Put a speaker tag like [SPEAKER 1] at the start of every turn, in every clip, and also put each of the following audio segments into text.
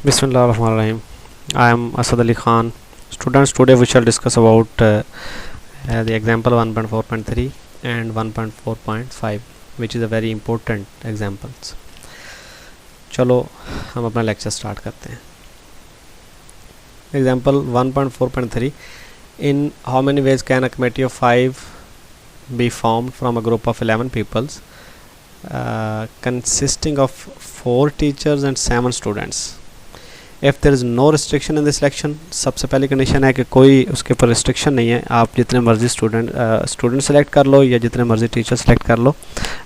[SPEAKER 1] Bismillahirrahmanirrahim. I am Asad Ali Khan. Students, today we shall discuss about the example 1.4.3 and 1.4.5, which is a very important examples. चलो हम अपना lecture start करते हैं. Example 1.4.3. In how many ways can a committee of 5 be formed from a group of 11 peoples consisting of 4 teachers and 7 students? If there is no restriction in the selection, सबसे पहली condition है कि कोई उसके ऊपर restriction नहीं है. आप जितने मर्जी स्टूडेंट सेलेक्ट कर लो या जितने मर्जी टीचर सेलेक्ट कर लो.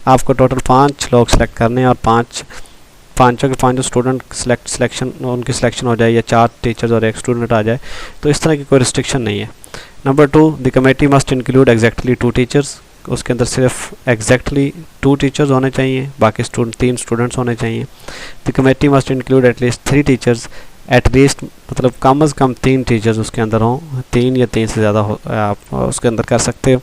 [SPEAKER 1] आपको टोटल 5 लोग सेलेक्ट करने हैं और पाँचों के 5 स्टूडेंट सिलेक्शन उनकी सिलेक्शन हो जाए या 4 टीचर्स और 1 स्टूडेंट आ जाए, तो इस तरह की कोई रिस्ट्रिक्शन नहीं है. Number 2, the committee must include exactly 2 teachers. उसके अंदर सिर्फ एग्जैक्टली 2 टीचर्स होने चाहिए, बाकी 3 स्टूडेंट्स होने चाहिए. The committee must include at least 3 teachers. At least मतलब कम अज़ कम 3 टीचर्स उसके अंदर हों. 3 या 3 से ज़्यादा आप उसके अंदर कर सकते हो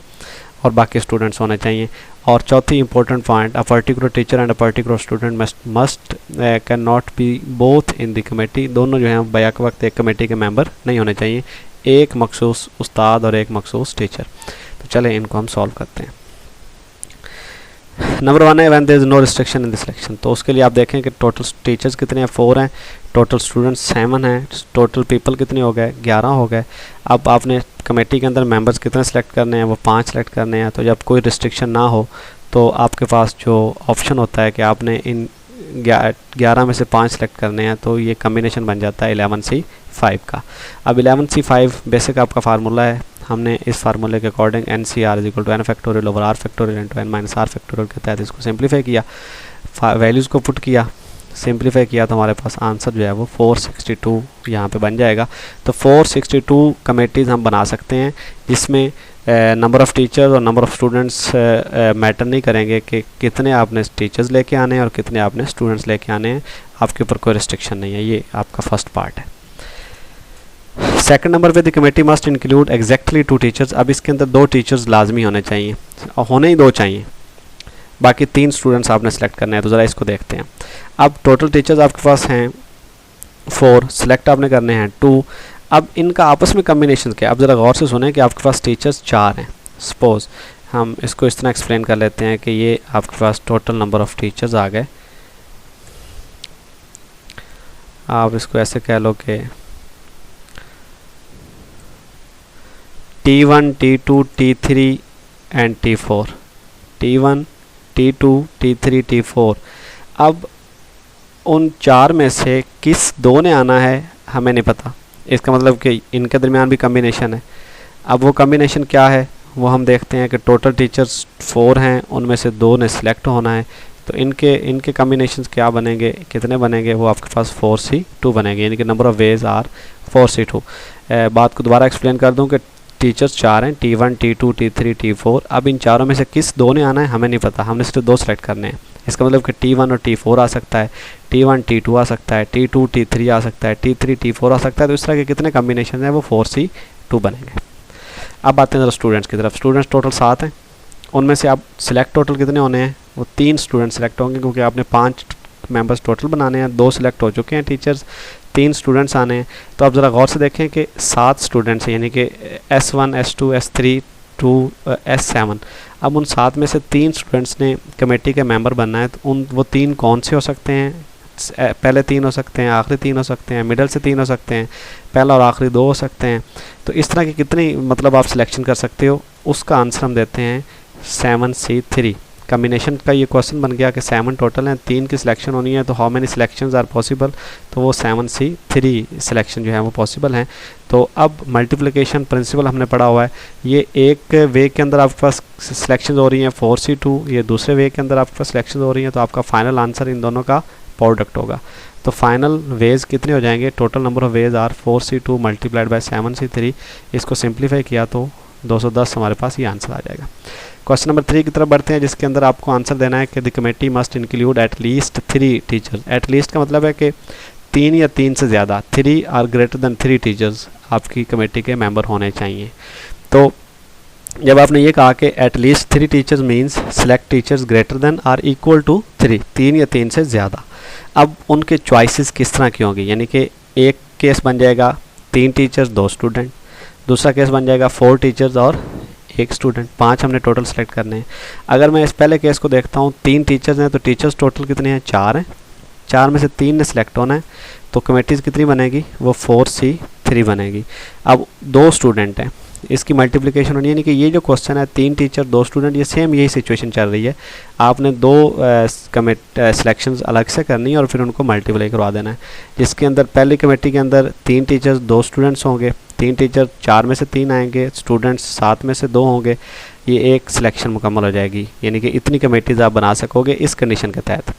[SPEAKER 1] और बाकी स्टूडेंट्स होने चाहिए. और चौथी important point, a particular teacher and a particular student must can not be both in the committee. दोनों जो हैं बैक वक्त एक कमेटी के मेंबर नहीं होने चाहिए. एक मखसूस उस्ताद और एक मखसूस टीचर. तो चले इनको हम सॉल्व करते हैं. नंबर 1 है when there is no restriction in the selection. तो उसके लिए आप देखें कि टोटल टीचर्स कितने हैं, 4 हैं. टोटल स्टूडेंट्स 7 हैं. टोटल पीपल कितने हो गए, 11 हो गए. अब आपने कमेटी के अंदर मेंबर्स कितने सेलेक्ट करने हैं, वो 5 सेलेक्ट करने हैं. तो जब कोई रिस्ट्रिक्शन ना हो तो आपके पास जो ऑप्शन होता है कि आपने इन 11 में से 5 सेलेक्ट करने हैं, तो ये कम्बिनेशन बन जाता है 11C5 का. अब 11C5 बेसिक आपका फार्मूला है. हमने इस फार्मूले के according NCR = n factorial over r factorial into n minus r factorial के तहत इसको सिंप्लीफाई किया, वैल्यूज़ को पुट किया, सिंप्लीफाई किया, तो हमारे पास आंसर जो है वो 462 यहाँ पे बन जाएगा. तो 462 कमेटीज़ हम बना सकते हैं जिसमें नंबर ऑफ़ टीचर्स और नंबर ऑफ़ स्टूडेंट्स मैटर नहीं करेंगे कि कितने आपने टीचर्स लेके आने हैं और कितने आपने स्टूडेंट्स लेके आने हैं. आपके ऊपर कोई रिस्ट्रिक्शन नहीं है. ये आपका फर्स्ट पार्ट है. सेकंड नंबर पे the committee must include exactly 2 teachers. अब इसके अंदर 2 टीचर्स लाजमी होने चाहिए और होने ही 2 चाहिए. बाकी 3 स्टूडेंट्स आपने सेलेक्ट करने हैं. तो ज़रा इसको देखते हैं. अब टोटल टीचर्स आपके पास हैं 4, सेलेक्ट आपने करने हैं 2. अब इनका आपस में कम्बिनेशन क्या है, अब ज़रा गौर से सुने कि आपके पास टीचर्स 4 हैं. सपोज़ हम इसको इस तरह एक्सप्लेन कर लेते हैं कि ये आपके पास टोटल नंबर ऑफ़ टीचर्स आ गए. आप इसको ऐसे कह लो कि T1, T2, T3 and T4. T1, T2, T3, T4. अब उन 4 में से किस 2 ने आना है हमें नहीं पता. इसका मतलब कि इनके दरमियान भी कम्बिनेशन है. अब वो कम्बिनेशन क्या है वो हम देखते हैं कि टोटल टीचर्स 4 हैं, उनमें से 2 ने सिलेक्ट होना है. तो इनके कम्बिनेशंस क्या बनेंगे, कितने बनेंगे, वो आपके पास 4C2 बनेंगे. यानी कि number of veg are 4C2. बात को दोबारा एक्सप्लेन कर दूं कि टीचर्स 4 हैं, T1, T2, T3, T4. अब इन चारों में से किस 2 ने आना है हमें नहीं पता. हमने सिर्फ 2 सेलेक्ट करने हैं. इसका मतलब कि T1 और T4 आ सकता है, T1 T2 आ सकता है, T2 T3 आ सकता है, T3 T4 आ सकता है. तो इस तरह के कितने कम्बिनेशन हैं वो 4C2 बनेंगे. अब आते हैं ज़रा स्टूडेंट्स की तरफ. स्टूडेंट्स टोटल 7 हैं. उनमें से आप सिलेक्ट टोटल कितने होने हैं, वो 3 स्टूडेंट सेलेक्ट होंगे क्योंकि आपने 5 मेंबर्स टोटल बनाने हैं. 2 सिलेक्ट हो चुके हैं टीचर्स, 3 स्टूडेंट्स आने हैं. तो आप ज़रा गौर से देखें कि 7 स्टूडेंट्स हैं, यानी कि S1, S2, S3 to S7. अब उन 7 में से 3 स्टूडेंट्स ने कमेटी के मेंबर बनना है. तो वो 3 कौन से हो सकते हैं, पहले 3 हो सकते हैं, आखिरी 3 हो सकते हैं, मिडल से 3 हो सकते हैं, पहला और आखिरी 2 हो सकते हैं. तो इस तरह की कितनी मतलब आप सिलेक्शन कर सकते हो. उसका आंसर हम देते हैं 7C3. कम्बिनेशन का ये क्वेश्चन बन गया कि 7 टोटल हैं, 3 की सिलेक्शन होनी है. तो how many selections are possible, तो वो 7C3 सिलेक्शन जो है वो पॉसिबल हैं. तो अब मल्टीप्लिकेशन प्रिंसिपल हमने पढ़ा हुआ है. ये एक वे के अंदर आपके पास सिलेक्शन हो रही हैं 4C2, ये दूसरे वे के अंदर आपके पास सिलेक्शन हो रही हैं. तो आपका फाइनल आंसर इन दोनों का प्रोडक्ट होगा. तो फाइनल वेज कितने हो जाएंगे, total number of ways are 4C2 multiplied by 7C3. इसको सिंप्लीफाई किया तो 210 हमारे पास ये आंसर आ जाएगा. क्वेश्चन नंबर 3 की तरफ बढ़ते हैं जिसके अंदर आपको आंसर देना है कि the committee must include eight least 3 teachers. At least का मतलब है कि 3 या 3 से ज़्यादा, 3 आर ग्रेटर दैन 3 टीचर्स आपकी कमेटी के मेंबर होने चाहिए. तो जब आपने ये कहा कि at least 3 teachers means select teachers greater than or equal to 3, 3 या 3 से ज़्यादा. अब उनके चॉइसेस किस तरह की होंगी, यानी कि एक केस बन जाएगा 3 टीचर्स 2 स्टूडेंट, दूसरा केस बन जाएगा 4 टीचर्स और 1 स्टूडेंट, 5 हमने टोटल सेलेक्ट करने हैं। अगर मैं इस पहले केस को देखता हूँ 3 टीचर्स हैं तो टीचर्स टोटल कितने हैं, 4 हैं, 4 में से 3 ने सिलेक्ट होना है तो कमेटीज़ कितनी बनेगी, वो 4C3 बनेगी। अब 2 स्टूडेंट हैं, इसकी मल्टीप्लिकेशन होनी है, यानी कि ये जो क्वेश्चन है 3 टीचर 2 स्टूडेंट, ये सेम यही सिचुएशन चल रही है। आपने 2 सिलेक्शंस अलग से करनी है और फिर उनको मल्टीप्लाई करवा देना है, जिसके अंदर पहली कमेटी के अंदर 3 टीचर्स 2 स्टूडेंट्स होंगे, 3 टीचर 4 में से 3 आएंगे, स्टूडेंट्स 7 में से 2 होंगे, ये एक सिलेक्शन मुकम्मल हो जाएगी, यानी कि इतनी कमेटीज़ आप बना सकोगे इस कंडीशन के तहत।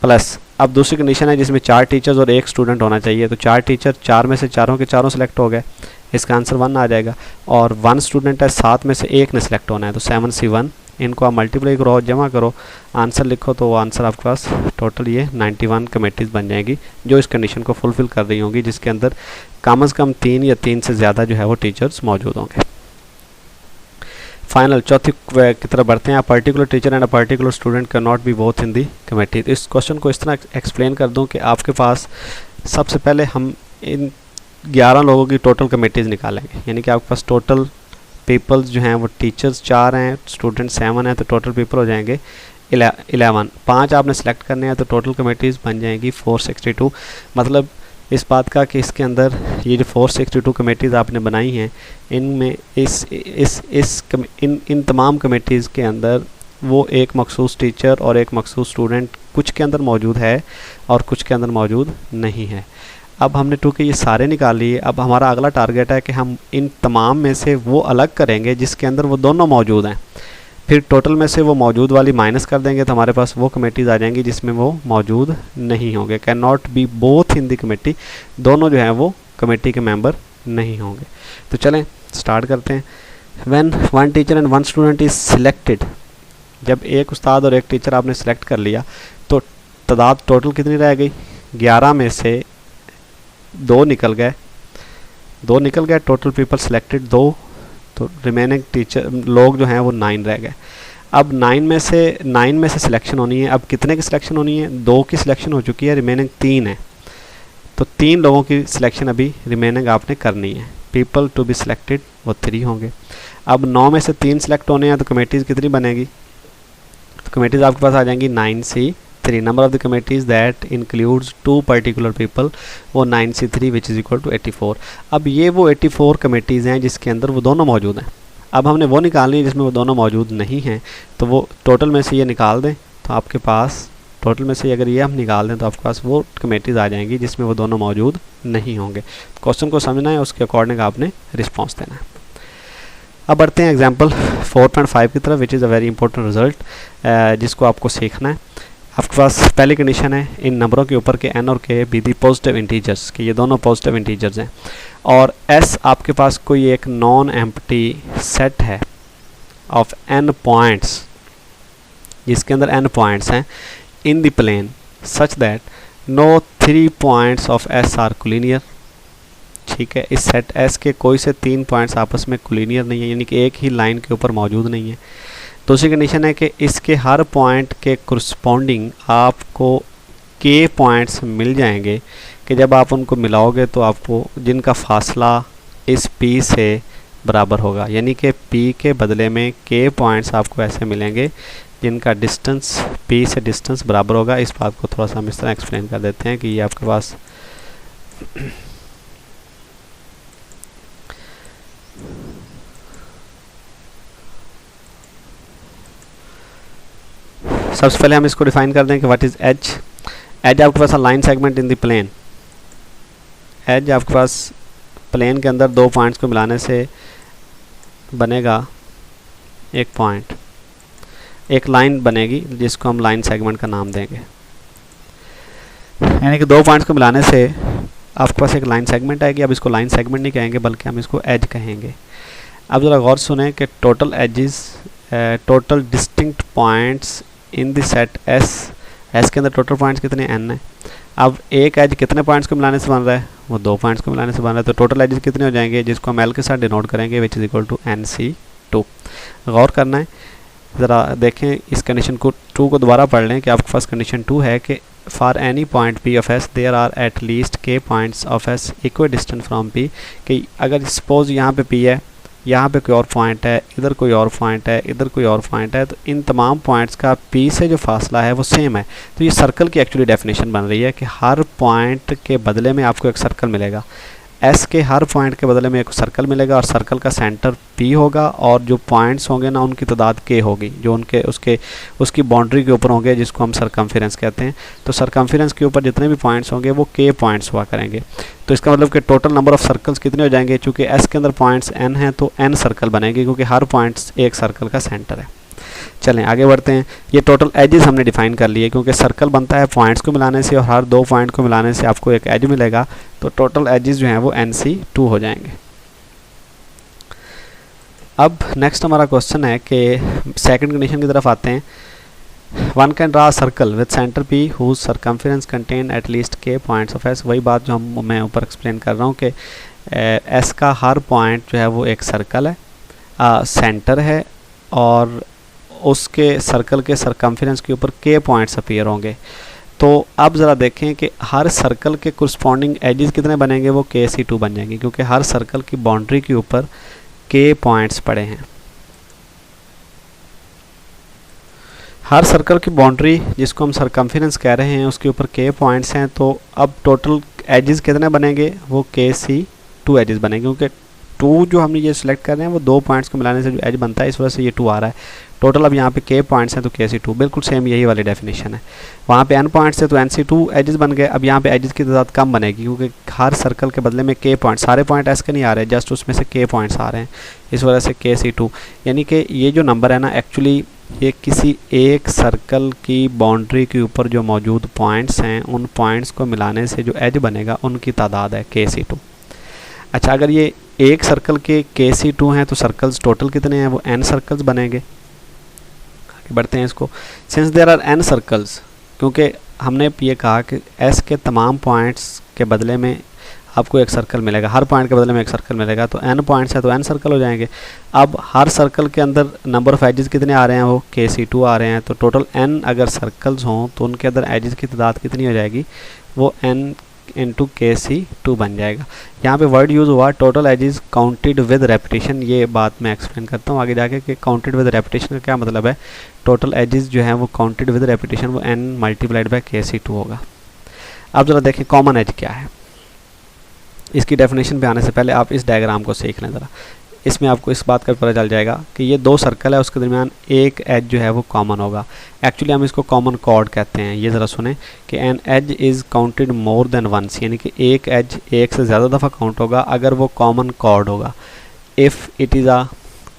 [SPEAKER 1] प्लस अब दूसरी कंडीशन है जिसमें 4 टीचर्स और 1 स्टूडेंट होना चाहिए, तो 4 टीचर 4 में से चारों के चारों सेलेक्ट हो गए, इसका आंसर 1 आ जाएगा, और 1 स्टूडेंट है 7 में से 1 ने सेलेक्ट होना है तो 7C1, इनको आप मल्टीप्लाई करो, जमा करो, आंसर लिखो तो वो आंसर आपके पास टोटल ये 91 कमेटीज़ बन जाएंगी जो इस कंडीशन को फुलफ़िल कर रही होंगी, जिसके अंदर कम से कम 3 या 3 से ज़्यादा जो है वो टीचर्स मौजूद होंगे। फाइनल चौथी की तरफ बढ़ते हैं। Particular teacher and a particular student can not be both in the committee. इस क्वेश्चन को इस तरह एक्सप्लेन कर दूं कि आपके पास सबसे पहले हम इन 11 लोगों की टोटल कमेटीज़ निकालेंगे, यानी कि आपके पास टोटल पीपल्स जो हैं वो टीचर्स 4 हैं, स्टूडेंट 7 हैं, तो टोटल पीपल हो जाएंगे 11। 5 आपने सेलेक्ट करने हैं तो टोटल कमेटीज़ बन जाएंगी 462। मतलब इस बात का कि इसके अंदर ये जो 462 कमेटीज़ आपने बनाई हैं, इनमें इन तमाम कमेटीज़ के अंदर वो एक मखसूस टीचर और एक मखसूस स्टूडेंट कुछ के अंदर मौजूद है और कुछ के अंदर मौजूद नहीं है। अब हमने टू के ये सारे निकाल लिए, अब हमारा अगला टारगेट है कि हम इन तमाम में से वो अलग करेंगे जिसके अंदर वो दोनों मौजूद हैं, फिर टोटल में से वो मौजूद वाली माइनस कर देंगे तो हमारे पास वो कमेटीज़ आ जाएंगी जिसमें वो मौजूद नहीं होंगे। Can not be both in the committee, दोनों जो हैं वो कमेटी के मेंबर नहीं होंगे। तो चलें स्टार्ट करते हैं। When 1 teacher and 1 student is selected, जब एक उस्ताद और एक टीचर आपने सेलेक्ट कर लिया तो तादाद टोटल कितनी रह गई, 11 में से 2 निकल गए, टोटल पीपल सिलेक्टेड 2, तो रिमेनिंग टीचर लोग जो हैं वो 9 रह गए। अब 9 में से सिलेक्शन होनी है। अब कितने की सिलेक्शन होनी है, 2 की सिलेक्शन हो चुकी है, रिमेनिंग 3 है, तो 3 लोगों की सिलेक्शन अभी रिमेनिंग आपने करनी है। पीपल टू बी सिलेक्टेड वो 3 होंगे। अब 9 में से 3 सिलेक्ट होने हैं तो कमेटीज़ कितनी बनेगी, तो कमेटीज़ आपके पास आ जाएंगी 9C3। Number of the committees that includes 2 particular people, वो 9C3 which is equal to 84। अब ये वो 84 कमेटीज़ हैं जिसके अंदर वो दोनों मौजूद हैं। अब हमने वो निकालनी है जिसमें वो दोनों मौजूद नहीं हैं, तो वो टोटल में से ये निकाल दें तो आपके पास टोटल में से अगर ये हम निकाल दें तो आपके पास वो कमेटीज़ आ जाएंगी जिसमें वो दोनों मौजूद नहीं होंगे। क्वेश्चन को समझना है, उसके अकॉर्डिंग आपने रिस्पॉन्स देना है। अब बढ़ते हैं एग्जाम्पल 4.5 की तरफ, which is a very important result जिसको आपको सीखना है। आपके पास पहली कंडीशन है इन नंबरों के ऊपर के n और k be the positive integers, कि ये दोनों पॉजिटिव इंटीजर्स हैं, और s आपके पास कोई एक नॉन एम्प्टी सेट है ऑफ n पॉइंट्स, जिसके अंदर n पॉइंट्स हैं in the plane such that no 3 points of s are collinear. ठीक है, इस सेट s के कोई से 3 पॉइंट्स आपस में कोलिनियर नहीं है, यानी कि एक ही लाइन के ऊपर मौजूद नहीं है। दूसरी कंडीशन है कि इसके हर पॉइंट के करस्पॉन्डिंग आपको k पॉइंट्स मिल जाएंगे कि जब आप उनको मिलाओगे तो आपको जिनका फासला इस p से बराबर होगा, यानी कि p के बदले में k पॉइंट्स आपको ऐसे मिलेंगे जिनका डिस्टेंस p से डिस्टेंस बराबर होगा। इस बात को थोड़ा सा हम इस तरह एक्सप्लेन कर देते हैं कि ये आपके पास सबसे पहले हम इसको डिफाइन कर दें कि व्हाट इज़ एज। एज आपके पास line segment in the plane, edge आपके पास प्लेन के अंदर 2 पॉइंट्स को मिलाने से बनेगा एक पॉइंट, एक लाइन बनेगी जिसको हम लाइन सेगमेंट का नाम देंगे, यानी कि 2 पॉइंट्स को मिलाने से आपके पास एक लाइन सेगमेंट आएगी। अब इसको लाइन सेगमेंट नहीं कहेंगे बल्कि हम इसको एज कहेंगे। अब ज़रा गौर सुने कि total edges, total distinct points in the set S के अंदर टोटल पॉइंट्स कितने n है। अब एक एज कितने पॉइंट्स को मिलाने से बन रहा है, वो 2 पॉइंट्स को मिलाने से बन रहा है, तो टोटल एजेस कितने हो जाएंगे जिसको हम l के साथ डिनोट करेंगे, which is equal to NC2। गौर करना है, ज़रा देखें इस कंडीशन को 2 को दोबारा पढ़ लें कि आपके पास कंडीशन 2 है कि for any point P of S there are at least K points of S equal distant from P, कि अगर सपोज यहाँ पे P है, यहाँ पे कोई और पॉइंट है, इधर कोई और पॉइंट है, इधर कोई और पॉइंट है, तो इन तमाम पॉइंट्स का P से जो फासला है वो सेम है। तो ये सर्कल की एक्चुअली डेफिनेशन बन रही है कि हर पॉइंट के बदले में आपको एक सर्कल मिलेगा। S के हर पॉइंट के बदले में एक सर्कल मिलेगा और सर्कल का सेंटर P होगा और जो पॉइंट्स होंगे ना उनकी तादाद K होगी, जो उनके उसकी बाउंड्री के ऊपर होंगे, जिसको हम सरकमफेरेंस कहते हैं। तो सरकमफेरेंस के ऊपर जितने भी पॉइंट्स होंगे वो K पॉइंट्स हुआ करेंगे। तो इसका मतलब कि टोटल नंबर ऑफ सर्कल्स कितने हो जाएंगे, चूँकि S के अंदर पॉइंट्स n हैं तो n सर्कल बनेंगे, क्योंकि हर पॉइंट्स एक सर्कल का सेंटर है। चलें आगे बढ़ते हैं। ये टोटल एजेस हमने डिफाइन कर लिए, क्योंकि सर्कल बनता है पॉइंट्स को मिलाने से और हर दो पॉइंट को मिलाने से आपको एक एज मिलेगा, तो टोटल एजेस जो हैं वो NC2 हो जाएंगे। अब नेक्स्ट हमारा क्वेश्चन है कि सेकंड कंडीशन की तरफ आते हैं। One can draw circle with centre P whose circumference contain at least K points of S। वही बात जो मैं ऊपर एक्सप्लेन कर रहा हूँ कि S का हर पॉइंट जो है वो एक सर्कल है, सेंटर है, और उसके सर्कल के सरकमफेरेंस के ऊपर K पॉइंट्स अपीयर होंगे। तो अब ज़रा देखें कि हर सर्कल के कोरस्पॉन्डिंग एजेस कितने बनेंगे, वो KC2 बन जाएंगे, क्योंकि हर सर्कल की बाउंड्री के ऊपर K पॉइंट्स पड़े हैं। हर सर्कल की बाउंड्री जिसको हम सरकमफेरेंस कह रहे हैं उसके ऊपर K पॉइंट्स हैं। तो अब टोटल एजेस कितने बनेंगे, वो KC2 एजेस बनेंगे, क्योंकि 2 जो हमने ये सिलेक्ट कर रहे हैं वो दो पॉइंट्स को मिलाने से जो एज बनता है, इस वजह से ये 2 आ रहा है। टोटल अब यहाँ पे K पॉइंट्स हैं तो KC2, बिल्कुल सेम यही वाली डेफिनेशन है। वहाँ पे N पॉइंट्स है तो NC2 एजेस बन गए। अब यहाँ पे एजेस की तादाद कम बनेगी, क्योंकि हर सर्कल के बदले में K पॉइंट, सारे पॉइंट S के नहीं आ रहे, जस्ट उसमें से K पॉइंट्स आ रहे हैं, इस वजह से KC2। यानी कि ये जो नंबर है ना, एक्चुअली ये किसी एक सर्कल की बाउंड्री के ऊपर जो मौजूद पॉइंट्स हैं उन पॉइंट्स को मिलाने से जो एज बनेगा उनकी तादाद है KC2। अच्छा, अगर ये एक सर्कल के KC2 हैं तो सर्कल्स टोटल कितने हैं, वो N सर्कल्स बनेंगे। आगे बढ़ते हैं इसको। Since there are N circles, क्योंकि हमने ये कहा कि S के तमाम पॉइंट्स के बदले में आपको एक सर्कल मिलेगा, हर पॉइंट के बदले में एक सर्कल मिलेगा, तो N पॉइंट्स है तो N सर्कल हो जाएंगे। अब हर सर्कल के अंदर नंबर ऑफ एजेस कितने आ रहे हैं, वो KC2 आ रहे हैं। तो टोटल N अगर सर्कल्स हों तो उनके अंदर एजेस की तादाद कितनी हो जाएगी, वो N इंटू KC2 बन जाएगा। यहाँ पे वर्ड यूज़ हुआ total edges counted with repetition. ये बात मैं एक्सप्लेन करता हूँ आगे जाके कि काउंटेड विद रेपिटेशन का क्या मतलब है। टोटल एजेस जो है वो काउंटेड विद रेपिटेशन वो N मल्टीप्लाइड बाय KC2 होगा। अब ज़रा देखें कॉमन एज क्या है। इसकी डेफिनेशन पे आने से पहले आप इस डायग्राम को सीख लें ज़रा, इसमें आपको इस बात का पता चल जाएगा कि ये दो सर्कल है, उसके दरमियान एक एज जो है वो कॉमन होगा। एक्चुअली हम इसको कॉमन कॉर्ड कहते हैं। ये ज़रा सुने कि an edge is counted more than once, यानी कि एक एज एक से ज़्यादा दफ़ा काउंट होगा अगर वो कॉमन कॉर्ड होगा। If it is a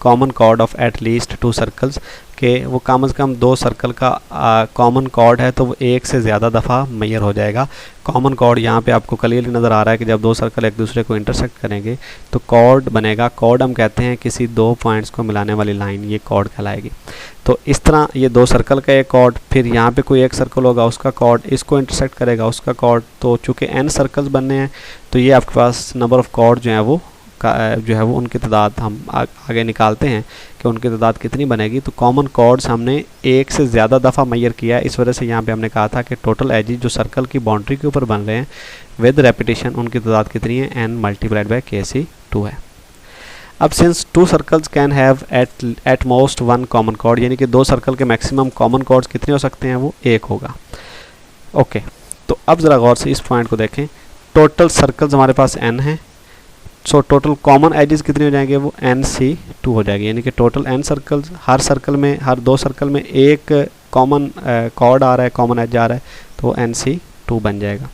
[SPEAKER 1] common chord of at least 2 circles, के वो कम से कम 2 सर्कल का कॉमन कॉर्ड है तो वो एक से ज़्यादा दफ़ा मैयर हो जाएगा। कॉमन कॉर्ड यहाँ पे आपको क्लियरली नज़र आ रहा है कि जब 2 सर्कल एक दूसरे को इंटरसेक्ट करेंगे तो कॉर्ड बनेगा। कॉर्ड हम कहते हैं किसी 2 पॉइंट्स को मिलाने वाली लाइन, ये कॉर्ड कहलाएगी। तो इस तरह ये 2 सर्कल का एक कॉर्ड, फिर यहाँ पे कोई एक सर्कल होगा उसका कॉर्ड, इसको इंटरसेक्ट करेगा उसका कॉर्ड। तो चूँकि n सर्कल्स बनने हैं तो ये आपके पास नंबर ऑफ़ कॉर्ड जो है वो उनकी तादाद हम आगे निकालते हैं कि उनकी तादाद कितनी बनेगी। तो कॉमन कॉर्ड्स हमने एक से ज़्यादा दफ़ा मैयर किया है, इस वजह से यहाँ पे हमने कहा था कि टोटल एजेस जो सर्कल की बाउंड्री के ऊपर बन रहे हैं विद रेपिटेशन उनकी तादाद कितनी है, n मल्टीप्लाइड बाय KC2 है। अब since 2 circles can have at most 1 common chord, यानी कि 2 सर्कल के मैक्सिमम कॉमन कॉर्ड्स कितने हो सकते हैं, वो 1 होगा। ओके, तो अब ज़रा गौर से इस पॉइंट को देखें। टोटल सर्कल्स हमारे पास n हैं, सो टोटल कॉमन एजेस कितने हो जाएंगे, वो NC2 हो जाएगी। यानी कि टोटल n सर्कल्स, हर सर्कल में, हर 2 सर्कल में एक कॉमन कॉर्ड आ रहा है, कॉमन एज आ रहा है, तो NC2 बन जाएगा।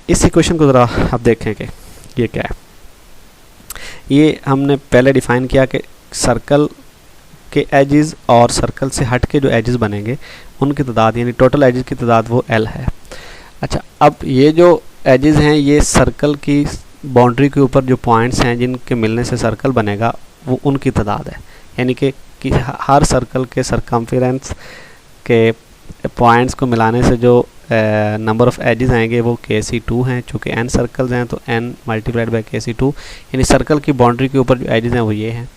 [SPEAKER 1] इस इक्वेशन को ज़रा आप देखें कि ये क्या है। ये हमने पहले डिफ़ाइन किया कि सर्कल के एजेस और सर्कल से हट के जो एजेस बनेंगे उनकी तादाद, यानी टोटल एजेस की तादाद वो L है। अच्छा, अब ये जो एजेस हैं ये सर्कल की बाउंड्री के ऊपर जो पॉइंट्स हैं जिनके मिलने से सर्कल बनेगा वो उनकी तादाद है। यानी कि हर सर्कल के सरकमफेरेंस के पॉइंट्स को मिलाने से जो नंबर ऑफ़ एजेस आएंगे वो KC2 हैं। चूँकि n सर्कल्स हैं तो n मल्टीप्लाइड बाय KC2, यानी सर्कल की बाउंड्री के ऊपर जो एजेस हैं वो ये हैं।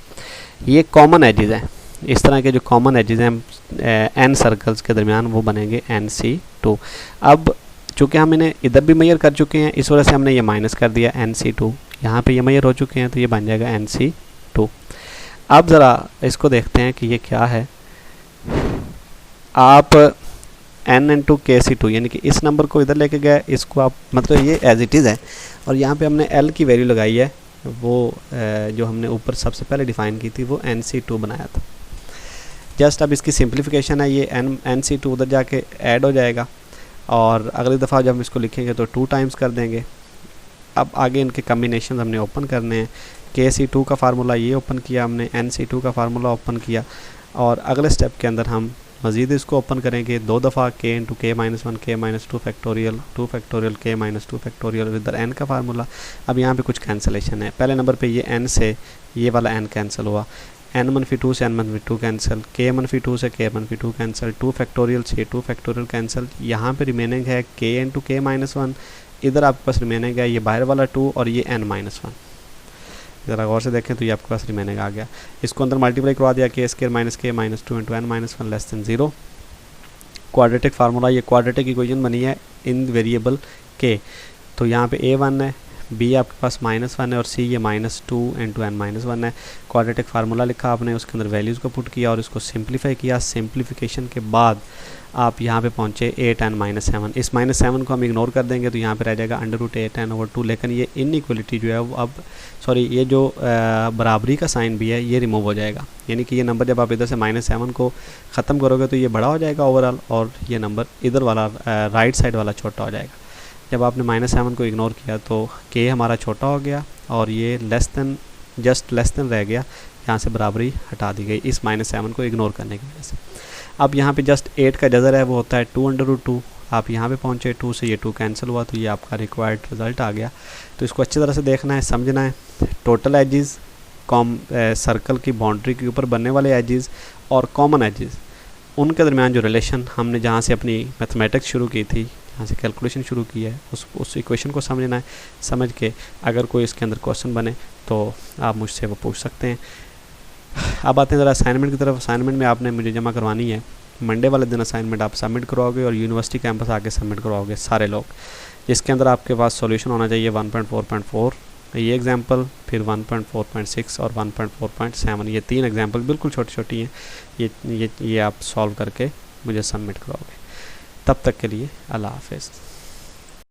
[SPEAKER 1] ये कॉमन एजेस हैं, इस तरह के जो कॉमन एजेस हैं एन सर्कल्स के दरमियान वो बनेंगे NC2। अब चूँकि हम इन्हें इधर भी मेजर कर चुके हैं, इस वजह से हमने ये माइनस कर दिया NC2, यहाँ पे ये मेजर हो चुके हैं तो ये बन जाएगा NC2। अब ज़रा इसको देखते हैं कि ये क्या है। आप N×KC2 यानी कि इस नंबर को इधर लेके गए, इसको आप मतलब ये एज इट इज़ है, और यहाँ पे हमने L की वैल्यू लगाई है, वो जो हमने ऊपर सबसे पहले डिफ़ाइन की थी वो NC2 बनाया था। जस्ट अब इसकी सिंप्लीफिकेशन है, ये NC2 उधर जाके ऐड हो जाएगा और अगली दफ़ा जब हम इसको लिखेंगे तो 2 टाइम्स कर देंगे। अब आगे इनके कम्बिनेशन हमने ओपन करने हैं। KC2 का फार्मूला ये ओपन किया हमने, NC2 का फार्मूला ओपन किया, और अगले स्टेप के अंदर हम मज़ीद इसको ओपन करेंगे 2 दफ़ा K×K-1 K-2 factorial 2 factorial K-2 factorial इधर n का फार्मूला। अब यहाँ पे कुछ कैंसलेशन है। पहले नंबर पे ये n से ये वाला n कैंसिल हुआ, n-2 से n-2 कैंसिल, K-2 से K-2 कैंसिल, 2 फैक्टोरियल से 2 फैक्टोरियल कैंसिल। यहाँ पे रिमेनिंग है K×K-1, इधर आपके पास रिमेनिंग है ये बाहर वाला 2 और ये n-1। ज़रा गौर से देखें तो ये आपके पास रिमेनिंग आ गया। इसको अंदर मल्टीप्लाई करवा दिया, K² - K-2 × n-1 less than 0। Quadratic formula, ये क्वाड्रेटिक इक्वेशन बनी है इन वेरिएबल K। तो यहाँ पे A1 है, B आपके पास -1 है और C ये -2 × n-1 है। क्वाड्रेटिक फार्मूला लिखा आपने, उसके अंदर वैल्यूज़ को पुट किया और इसको सिंप्लीफाई किया। सिंप्लीफिकेशन के बाद आप यहाँ पे पहुँचे 8n-7। इस -7 को हम इग्नोर कर देंगे तो यहाँ पे रह जाएगा √8n/2। लेकिन ये इनइक्वलिटी जो है वो अब सॉरी ये जो बराबरी का साइन भी है ये रिमूव हो जाएगा, यानी कि ये नंबर जब आप इधर से -7 को ख़त्म करोगे तो ये बड़ा हो जाएगा ओवरऑल, और ये नंबर इधर वाला राइट साइड वाला छोटा हो जाएगा। जब आपने -7 को इग्नोर किया तो K हमारा छोटा हो गया और ये जस्ट लेस देन रह गया, यहाँ से बराबरी हटा दी गई इस -7 को इग्नोर करने की वजह से। अब यहाँ पे जस्ट 8 का जज़र है वो होता है 2/2। आप यहाँ पे पहुँचे, 2 से ये 2 कैंसिल हुआ तो ये आपका रिक्वायर्ड रिज़ल्ट आ गया। तो इसको अच्छी तरह से देखना है, समझना है। टोटल एजेस, सर्कल की बाउंड्री के ऊपर बनने वाले एजेस और कॉमन एजेस, उनके दरमियान जो रिलेशन हमने जहाँ से अपनी मैथमेटिक्स शुरू की थी, जहाँ से कैलकुलेशन शुरू की है, उस इक्वेशन को समझना है। समझ के अगर कोई इसके अंदर क्वेश्चन बने तो आप मुझसे वो पूछ सकते हैं। अब आते हैं ज़रा असाइनमेंट की तरफ। असाइनमेंट में आपने मुझे जमा करवानी है मंडे वाले दिन। असाइनमेंट आप सबमिट करवाओगे और यूनिवर्सिटी कैंपस आके सबमिट करवाओगे सारे लोग, जिसके अंदर आपके पास सॉल्यूशन होना चाहिए 1.4.4 ये एग्जांपल, फिर 1.4.6 और 1.4.7। ये 3 एग्जांपल बिल्कुल छोटी छोटी हैं। ये आप सॉल्व करके मुझे सबमिट करवाओगे। तब तक के लिए अल्लाह हाफ़िज़।